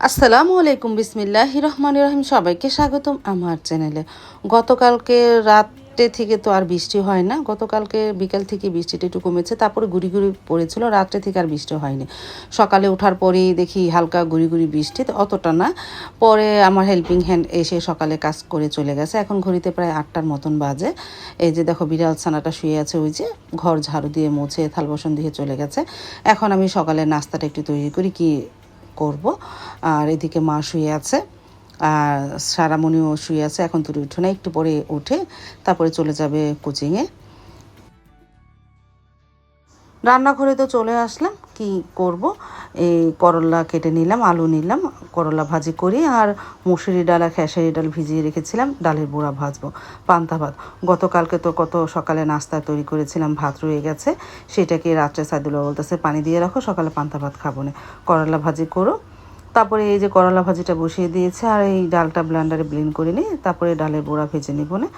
আসসালামু আলাইকুম, বিসমিল্লাহির রহমানির রহিম। সবাইকে স্বাগতম আমার চ্যানেলে। গতকালকে রাতে থেকে তো আর বৃষ্টি হয় না, গতকালকে বিকাল থেকে বৃষ্টিটা একটু কমেছে, তারপরে গুড়ি গুড়ি পড়েছিল, রাত্রে থেকে আর বৃষ্টি হয়নি। সকালে ওঠার পরেই দেখি হালকা গুড়ি গুড়ি বৃষ্টি, তো অতটা না। পরে আমার হেল্পিং হ্যান্ড এসে সকালে কাজ করে চলে গেছে। এখন ঘড়িতে প্রায় 8টার মতন বাজে। এই যে দেখো বিড়াল ছানাটা শুয়ে আছে, ওই যে ঘর ঝাড়ু দিয়ে মুছে থাল বাসন দিয়ে চলে গেছে। এখন আমি সকালে নাস্তাটা একটু তৈরি করি, কি করব। আর এদিকে মা শুয়ে আছে, আর সারামণিও শুয়ে আছে। এখন তুই উঠো না, একটু পরে উঠে তারপরে চলে যাবে কোচিংয়ে। রান্নাঘরে তো চলে আসলাম, কি করব। এই করলা কেটে নিলাম, আলু নিলাম, করলা ভাজি করি। আর মুসুরি ডাল আর খেসারি ডাল ভিজিয়ে রেখেছিলাম, ডালের বড়া ভাজবো। পান্তা ভাত গতকালকে তো কত সকালে নাস্তা তৈরি করেছিলাম, ভাত রয়ে গেছে, সেটাকে রাত্রে সাইদুল্লাহ বলতেছে পানি দিয়ে রাখো, সকালে পান্তা ভাত খাবো না, করলা ভাজি করো। তারপরে এই যে করলা ভাজিটা বসিয়ে দিয়েছে, আর এই ডালটা ব্লেন্ডারে ব্লেন্ড করে নিই, তারপরে ডালের বড়া ভেজে নিব না।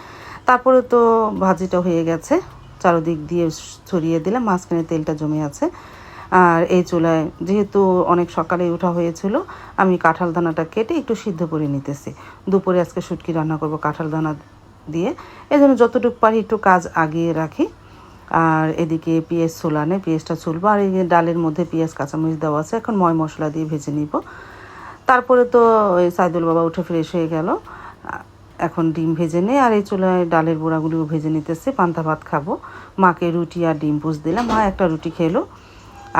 তারপরে তো ভাজিটা হয়ে গেছে, চারদিক দিয়ে ছড়িয়ে দিলাম, মাঝখানে তেলটা জমে আছে। আর এই চুলায় যেহেতু অনেক সকালে ওঠা হয়েছিল, আমি কাঁঠাল দানাটা কেটে একটু সিদ্ধ করে নিতেছি। দুপুরে আজকে শুটকি রান্না করব কাঁঠাল দানা দিয়ে, এই জন্য যতটুকু পারি একটু কাজ আগিয়ে রাখি। আর এদিকে পেঁয়াজ ছোলানে, পেঁয়াজটা ছুলবো। আর এই যে ডালের মধ্যে পেঁয়াজ কাঁচামরিচ দেওয়া আছে, এখন মশলা দিয়ে ভেজে নিব। তারপরে তো ওই সাইদুল বাবা উঠে ফ্রেশ হয়ে গেল, এখন ডিম ভেজে নেই। আর এই চুলায় ডালের বড়াগুলিও ভেজে নিতেছি, পান্তা ভাত খাবো। মাকে রুটি আর ডিম পোচ দিলাম, মা একটা রুটি খেলো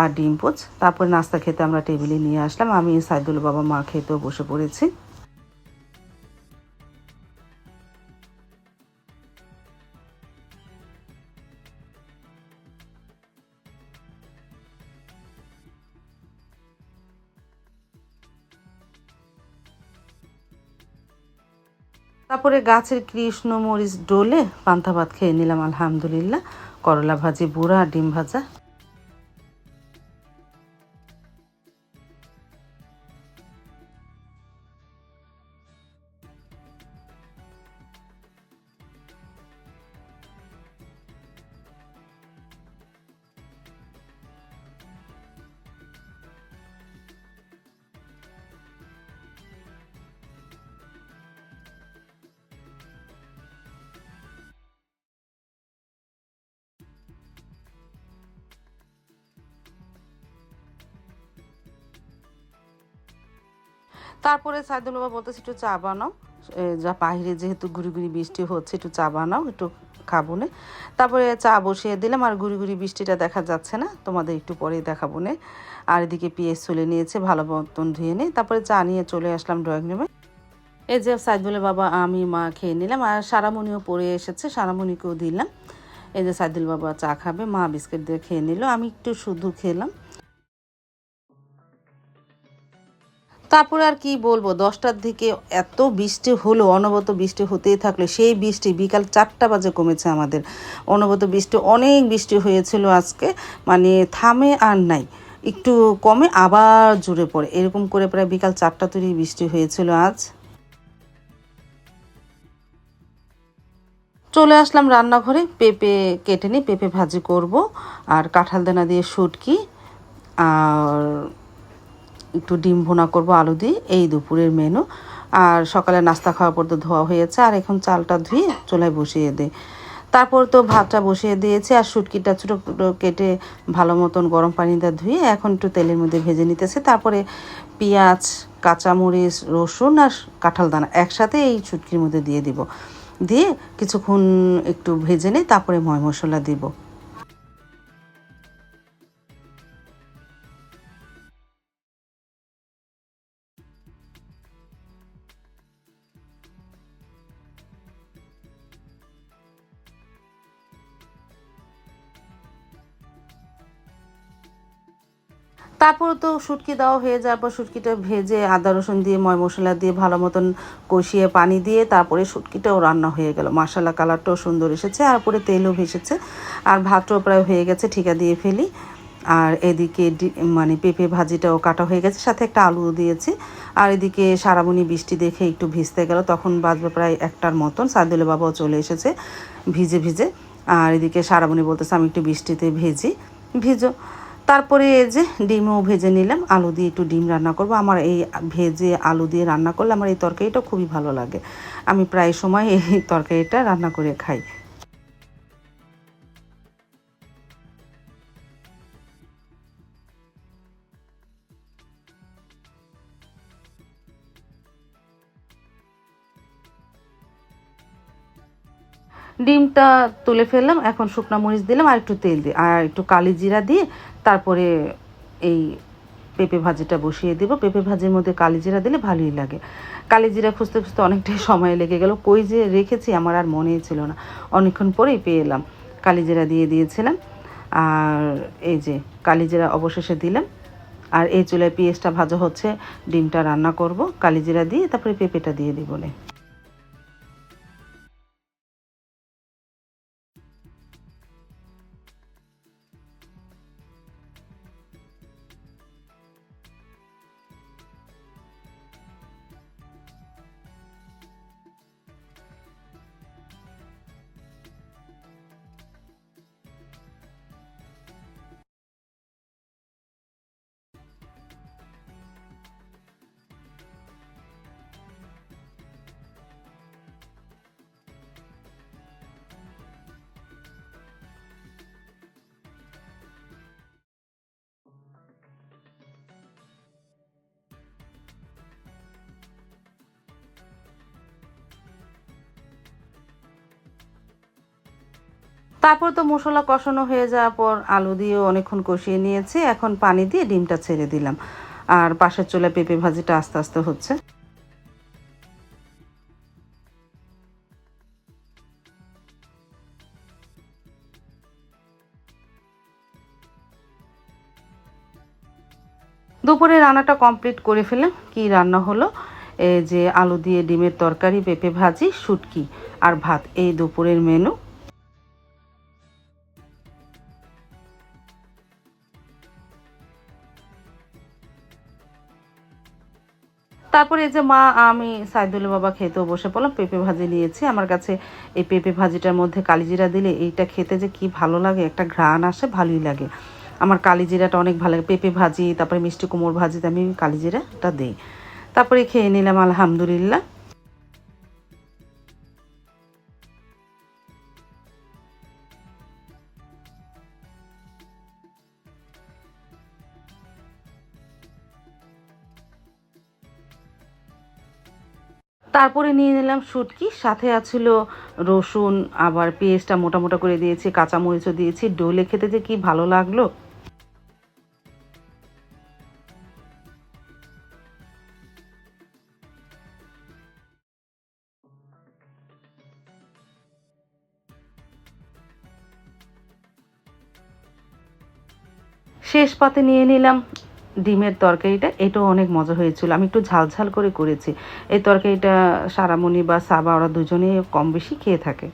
আর ডিম পোচ। তারপরে নাস্তা খেতে আমরা টেবিলে নিয়ে আসলাম, আমি সাইদুল বাবা মা খেতেও বসে পড়েছি। তারপরে গাছের কৃষ্ণ মরিচ ডলে পান্তা ভাত খেয়ে নিলাম আলহামদুলিল্লাহ। করলা ভাজি, বুড়া, ডিম ভাজা। তারপরে সাইদুল বাবা বলতেছে একটু চা বানাও, যা বাহিরে যেহেতু গুড়ি গুড়ি বৃষ্টি হচ্ছে, একটু চা বানাও, একটু খাবো নে। তারপরে চা বসিয়ে দিলাম, আর গুড়ি গুড়ি বৃষ্টিটা দেখা যাচ্ছে না, তোমাদের একটু পরেই দেখাবো নে। আর এদিকে পেঁয়াজ চলে নিয়েছে, ভালো মতন ধুয়ে নিই। তারপরে চা নিয়ে চলে আসলাম ড্রয়িং রুমে। এই যে সাইদুলের বাবা, আমি, মা খেয়ে নিলাম। আর সারামণিও পড়ে এসেছে, সারামণিকেও দিলাম। এই যে সাইদুল বাবা চা খাবে, মা বিস্কিট দিয়ে খেয়ে নিল, আমি একটু শুধু খেলাম। তারপরে আর কি বলবো, 10টার দিকে এত বৃষ্টি হলো, অনবরত বৃষ্টি হতেই থাকলো। সেই বৃষ্টি বিকাল 4টা বাজে কমেছে আমাদের। অনবরত বৃষ্টি, অনেক বৃষ্টি হয়েছিল আজকে, মানে থামে আর নাই। একটু কমে আবার জোরে পড়ে, এরকম করে প্রায় বিকাল 4টা তৈরি বৃষ্টি হয়েছিল আজ। চলে আসলাম রান্নাঘরে, পেঁপে কেটে নিই, পেঁপে ভাজি করব। আর কাঁঠাল দানা দিয়ে শুটকি, আর একটু ডিম ভুনা করব আলু দিয়ে, এই দুপুরের মেনু। আর সকালে নাস্তা খাওয়ার পর তো ধোয়া হয়েছে, আর এখন চালটা ধুয়ে চুলায় বসিয়ে দিই। তারপর তো ভাতটা বসিয়ে দিয়েছি, আর শুটকিটা ছোটো ছোটো কেটে ভালো মতন গরম পানিতে ধুয়ে এখন একটু তেলের মধ্যে ভেজে নিতেছে। তারপরে পেঁয়াজ, কাঁচামরিচ, রসুন আর কাঁঠাল দানা একসাথে এই শুটকির মধ্যে দিয়ে দিব, দিয়ে কিছুক্ষণ একটু ভেজে নিই, তারপরে মশলা দিব। তারপর তো শুটকি দেওয়া হয়ে যাওয়ার পর শুটকিটা ভেজে আদা রসুন দিয়ে মশলা দিয়ে ভালো মতন কষিয়ে পানি দিয়ে তারপরে শুটকিটাও রান্না হয়ে গেল। মাশাআল্লাহ, কালারটাও সুন্দর এসেছে, আর উপরে তেলও ভেসেছে। আর ভাতটাও প্রায় হয়ে গেছে, ঠিকা দিয়ে ফেলি। আর এদিকে মানে পেঁপে ভাজিটাও কাটা হয়ে গেছে, সাথে একটা আলু দিয়েছি। আর এদিকে সারাবনি বৃষ্টি দেখে একটু ভিজতে গেল, তখন বাজবে প্রায় 1টার মতন। সাইদুলের বাবাও চলে এসেছে ভিজে ভিজে। আর এদিকে সারাবনি বলতেছে আমি একটু বৃষ্টিতে ভিজি, ভিজো। তারপরে এই যে ডিমও ভেজে নিলাম, আলু দিয়ে একটু ডিম রান্না করব। আমার এই ভেজে আলু দিয়ে রান্না করলে আমার এই তরকারিটা খুবই ভালো লাগে। আমি প্রায় সময় এই তরকারিটা রান্না করে খাই। ডিমটা তুলে ফেললাম, এখন শুকনো মরিচ দিলাম আর একটু তেল দিয়ে আর একটু কালি জিরা দিয়ে তারপরে এই পেঁপে ভাজিটা বসিয়ে দিব। পেঁপে ভাজির মধ্যে কালি জিরা দিলে ভালোই লাগে। কালি জিরা খুঁজতে খুঁজতে অনেকটাই সময় লেগে গেল, কই যে রেখেছি আমার আর মনেই ছিল না। অনেকক্ষণ পরেই পেয়ে এলাম, কালি জিরা দিয়ে দিয়েছিলাম। আর এই যে কালি জিরা অবশেষে দিলাম। আর এই চুলায় পেঁয়াজটা ভাজা হচ্ছে, ডিমটা রান্না করব কালি জিরা দিয়ে, তারপরে পেঁপেটা দিয়ে দিব। তারপর তো মশলা কষানো হয়ে যাওয়ার পর আলু দিয়েও অনেকক্ষণ কষিয়ে নিয়েছি, এখন পানি দিয়ে ডিমটা ছেড়ে দিলাম। আর পাশের চুলায় পেঁপে ভাজিটা আস্তে আস্তে হচ্ছে। দুপুরে রান্নাটা কমপ্লিট করে ফেললাম। কি রান্না হলো, এই যে আলু দিয়ে ডিমের তরকারি, পেঁপে ভাজি, শুটকি আর ভাত, এই দুপুরের মেনু। তারপরে এই যে মা আমি সাইদুলের বাবা খেতেও বসে পড়লাম। পেঁপে ভাজি নিয়েছি, আমার কাছে এই পেঁপে ভাজিটার মধ্যে কালিজিরা দিলে এইটা খেতে যে কি ভালো লাগে, একটা ঘ্রাণ আসে, ভালোই লাগে। আমার কালিজিরাটা অনেক ভালো লাগে। পেঁপে ভাজি, তারপরে মিষ্টি কুমড়োর ভাজিতে আমি কালিজিরাটা দিই। তারপরে খেয়ে নিলাম আলহামদুলিল্লাহ। তারপরে নিয়ে নিলাম শুটকি, সাথে আছিল রসুন, আবার পেঁয়াজটা মোটা মোটা করে দিয়েছি, কাঁচামরিচও দিয়েছি। ডোলে খেতে যে কি ভালো লাগলো। শেষ পাতে নিয়ে নিলাম ডিমের তরকারিটা, এটাও অনেক মজা হয়েছিল। আমি একটু ঝাল ঝাল করে করেছি। এই তরকারিটা সারামণি বা সাবা ওরা দুজনেই কম বেশি খেয়ে থাকে।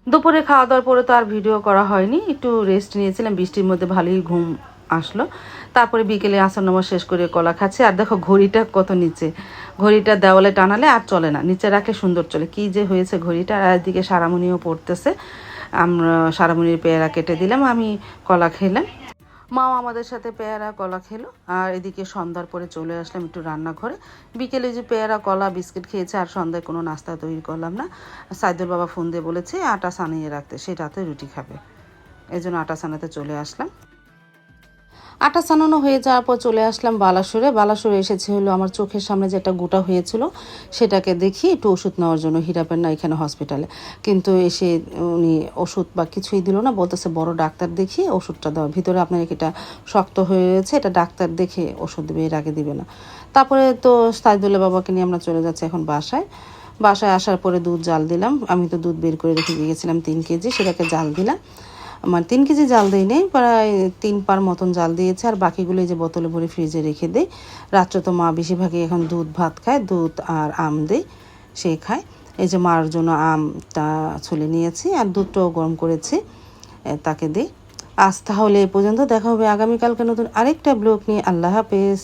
দুপুরে খাওয়া দাওয়ার পরে তো আর ভিডিও করা হয়নি, একটু রেস্ট নিয়েছিলাম। বৃষ্টির মধ্যে ভালোই ঘুম আসলো। তারপরে বিকেলে আসর নামাজ শেষ করে কলা খাচ্ছি। আর দেখো ঘড়িটা কত নিচে, ঘড়িটা দেওয়ালে টানালে আর চলে না, নিচে রাখলে সুন্দর চলে। কি যে হয়েছে ঘড়িটা। আর এদিকে সারামণিও পড়তেছে। আমরা সারামণির পেয়ারা কেটে দিলাম, আমি কলা খেলাম। মাও আমাদের সাথে পেয়ারা কলা খেলো। আর এদিকে সন্ধ্যার পরে চলে আসলাম একটু রান্নাঘরে। বিকেলে যে পেয়ারা কলা বিস্কিট খেয়েছে, আর সন্ধ্যায় কোনো নাস্তা তৈরি করলাম না। সাইদুল বাবা ফোন দিয়ে বলেছে আটা সানিয়ে রাখতে, সে রাতে রুটি খাবে, এই জন্য আটা সানাতে চলে আসলাম। আটা সানানো হয়ে যাওয়ার পর চলে আসলাম বালাসুরে। বালাসুরে এসেছে হলো আমার চোখের সামনে যেটা গোটা হয়েছিল সেটাকে দেখি একটু ওষুধ নেওয়ার জন্য, হীরাপের না এখানে হসপিটালে। কিন্তু এসে উনি ওষুধ বা কিছুই দিল না, বলতেছে বড় ডাক্তার দেখিয়ে ওষুধটা দেওয়া, ভিতরে আপনার এটা শক্ত হয়ে রয়েছে, এটা ডাক্তার দেখে ওষুধ দেবে, এর আগে দিবে না। তারপরে তো সাইদুল্লাহ বাবাকে নিয়ে আমরা চলে যাচ্ছি এখন বাসায়। বাসায় আসার পরে দুধ জাল দিলাম। আমি তো দুধ বের করে রেখে গিয়েছিলাম 3 কেজি, সেটাকে জাল দিলাম। আমার 3 কেজি জাল দিই নেই, প্রায় 3 পার মতন জাল দিয়েছে। আর বাকিগুলো যে বোতলে ভরে ফ্রিজে রেখে দেয়। রাত্রে তো মা বেশিরভাগই এখন দুধ ভাত খায়, দুধ আর আম দেয়, সে খায়। এই যে মার জন্য আমটা ছুলে নিয়েছি আর দুধটাও গরম করেছি, তাকে দিই। আজ তাহলে এ পর্যন্ত, দেখা হবে আগামীকালকে নতুন আরেকটা ব্লগ নিয়ে। আল্লাহ হাফেজ।